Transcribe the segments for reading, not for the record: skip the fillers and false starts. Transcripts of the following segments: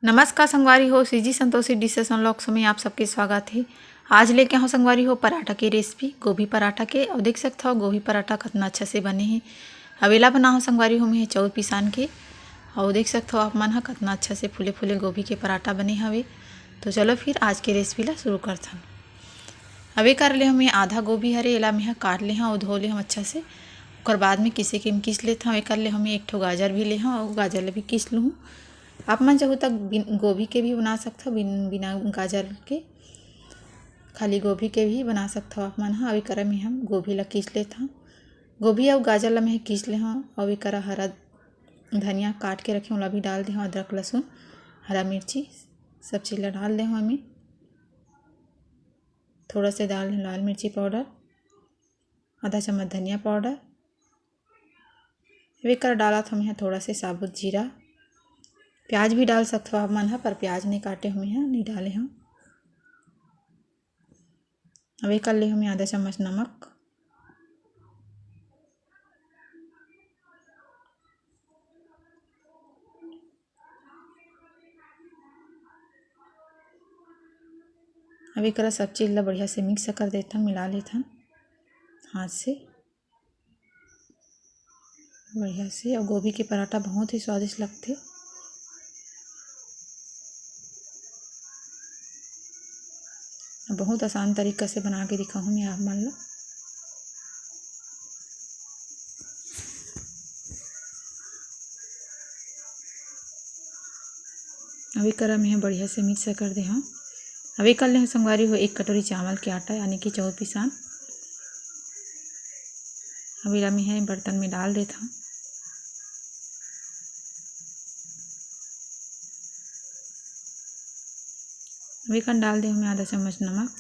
नमस्कार संगवारी हो, सीजी संतोषी डिशेस अनलॉक्स में आप सबके स्वागत है। आज लेके आओ संगवारी हो पराठा की रेसिपी, गोभी पराठा के। और देख सकते हो गोभी पराठा कितना अच्छा से बने हैं। हवेला बना हो संगवारी हो में चाउर पिसान के। और देख सकते हो आप मन कितना अच्छा से फूले फूले गोभी के पराठा बने हवे। तो चलो फिर आज के रेसिपी ला शुरू करते हैं। हवे कर ले हमें आधा गोभी हरे एला में काट ले और धो ले हम अच्छा से। और बाद में किसे के किस लेते हवे कर ले हमें एक ठो गाजर भी ले और गाजर ले भी किस लूँ। आप मन चाहो तक गोभी के भी बना सकते हो, बिना गाजर के खाली गोभी के भी बना सकते हो आप मन। हाँ अभी करा में हम गोभी ला खींच लेता हूँ। गोभी और गाजर ला मैं खींच ले हूँ। और अभी करा हरा धनिया काट के रखे ओला भी डाल दे हूँ। अदरक लहसुन हरा मिर्ची सब चीज़ ला डाल दे हूँ। हमें थोड़ा से डाल लाल मिर्ची पाउडर, आधा चम्मच धनिया पाउडर। अभी करा डाला था मैं थोड़ा से साबुत जीरा। प्याज भी डाल सकते हो आप मन, पर प्याज नहीं काटे हुए हैं, नहीं डाले हम। अभी कर ले हमें आधा चम्मच नमक, अभी करा सब चीज़ ला बढ़िया से मिक्स कर देता, मिला लेता हाथ से बढ़िया से। और गोभी के पराठा बहुत ही स्वादिष्ट लगते। बहुत आसान तरीका से बना के दिखाऊँ मैं आप मन ला। अभी करा मैं बढ़िया से मिक्स कर दे हाँ। अभी कर ले संगवारी हो एक कटोरी चावल के आटा यानी कि चाउर पिसान। अभी ला मैं बर्तन में डाल देता हूँ। अभी कर डाल दे हमें आधा चम्मच नमक।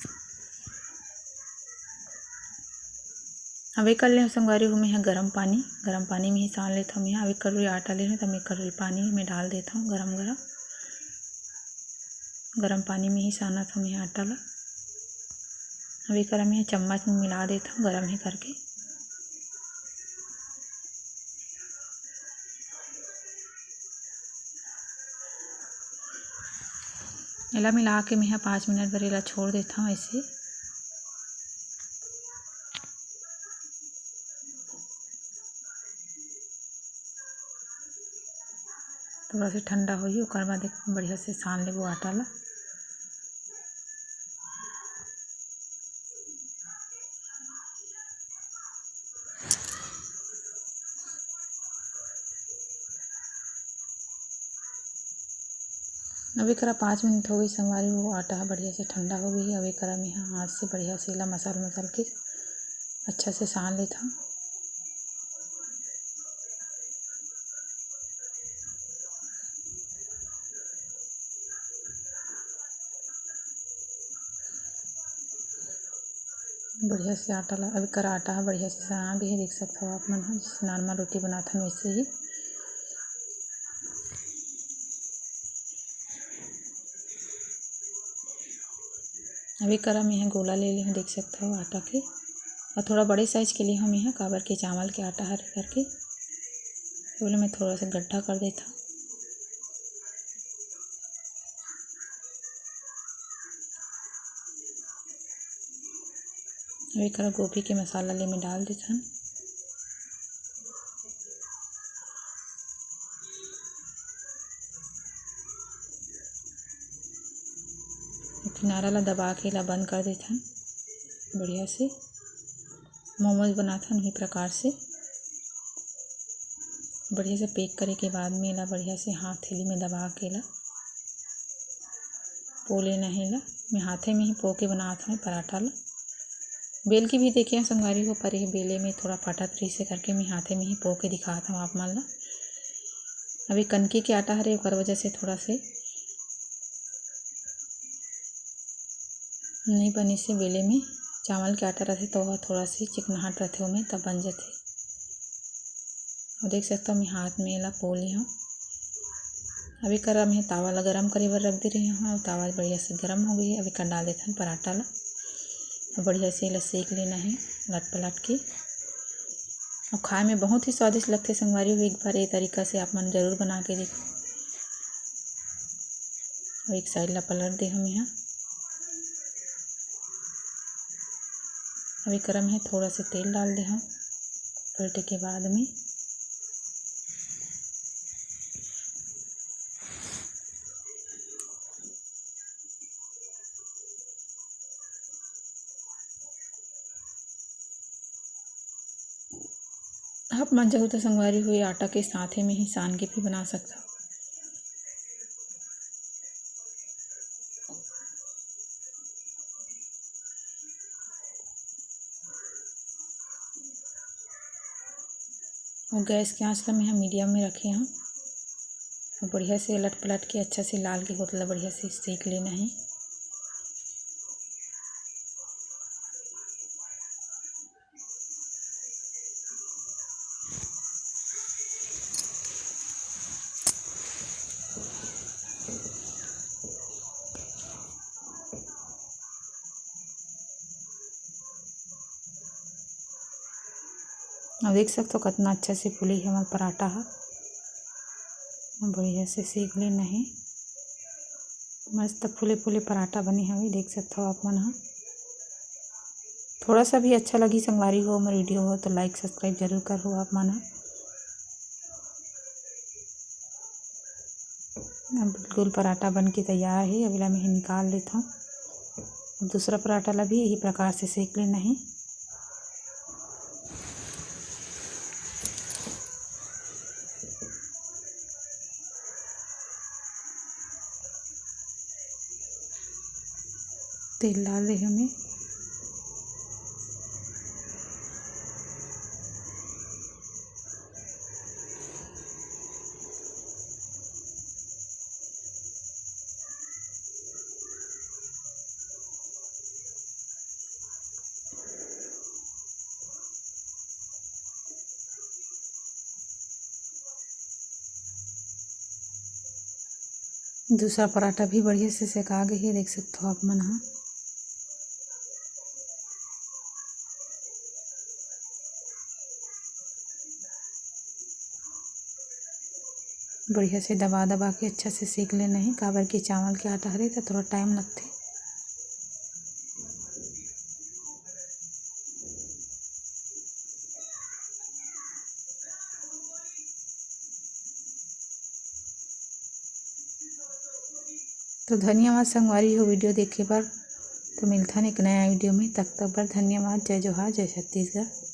अभी कर ले संगवारी हो मैं गरम पानी में ही सान लेता हूँ। अभी कटोरी आटा ले तो मैं कटोरी पानी में डाल देता हूँ। गरम पानी में ही साना था मैं आटा ला। अभी करा मैं चम्मच में मिला देता हूँ गरम ही करके। इला मिला के मैं 5 मिनट भर इला छोड़ देता हूँ ऐसे। थोड़ा से ठंडा होई ओकर बाद बढ़िया से सान लेबो आटा ला। अभी करा 5 मिनट हो गई संगवारी वो आटा बढ़िया से ठंडा हो गई है। अभी करा मैं हाथ से बढ़िया से इला मसल के अच्छा से सान लेता हूँ। बढ़िया से आटा ला अभी करा आटा बढ़िया से सना भी है, देख सकते हो आप मन। जैसे नॉर्मल रोटी बनाते हैं वैसे ही। अभी करा मैं गोला ले ली हूँ, देख सकते हो आटा के। और थोड़ा बड़े साइज के लिए हम यहाँ काबर के चावल के आटा हर करके बोले मैं थोड़ा सा गड्ढा कर देता हूँ। अभी करा गोभी के मसाला ले मैं डाल देता हूँ। किनारा ला दबा के ला बंद कर देता हूँ। बढ़िया से मोमोज बनाता हूँ इसी प्रकार से। बढ़िया से पैक करे के बाद में ला बढ़िया से हाथ थैली में दबा के ला पो लेना है। ला मैं हाथे में ही पो के बनाता हूँ पराठा ला। बेल की भी देखिए संगवारी हो, पर ये बेले में थोड़ा फटा तरी से करके मैं हाथे में ही पो के दिखाता हूँ आप मन ला। अभी कनकी के आटा हरे ओकर वजह से थोड़ा से नहीं बनी से बेले में चावल के आटा रहते तो वह थोड़ा सी चिकनाहट रहते हो में तब बन जाते। और देख सकते हो मैं हाथ में ला पो ली हूँ। अभी करा मैं तावा ला गरम करे बर रख दे रही हूँ और तावा बढ़िया से गरम हो गई है। अभी कर डाल देता हूँ पराठा ला और बढ़िया से इला सेक लेना है लट पलट के। और खाए में बहुत ही स्वादिष्ट लगते संगवारी हो। एक बार ये तरीका से आप मन जरूर बना के देखो। और एक साइड ला पलट दे हम यहाँ। अभी गरम है, थोड़ा सा तेल डाल दे हम पलटे के बाद में। आप मन चाहो तो संगवारी हुई आटा के साथे में ही सान के भी बना सकता। और गैस के आंच में हम मीडियम में रखे हैं और बढ़िया से लट पलट के अच्छा से लाल के होटला बढ़िया से सेक लेना है। अब देख सकते हो कितना अच्छा से फूली है हमारा पराठा है। बढ़िया से सेक लेना है। मस्त फूले फूले पराठा बने हवे, देख सकते हो आप मन हा। थोड़ा सा भी अच्छा लगी संगवारी हो हमारे वीडियो हो तो लाइक सब्सक्राइब जरूर करो आप मन हा। अब बिल्कुल पराठा बन के तैयार है। अब इला मैं निकाल लेता हूँ। दूसरा पराठा ला भी यही प्रकार से सेक लेना है। तेल डाल दे हमें। दूसरा पराठा भी बढ़िया से सेका गई है, देख सकते हो आप मन हा। बढ़िया से दबा दबा के अच्छा से सेक लेना है। काबर के चावल के आटा हरे तो थोड़ा टाइम लगते। तो धन्यवाद संगवारी हो वीडियो देखे पर। तो मिलता है एक नया वीडियो में, तब तक पर धन्यवाद। जय जोहार, जय छत्तीसगढ़।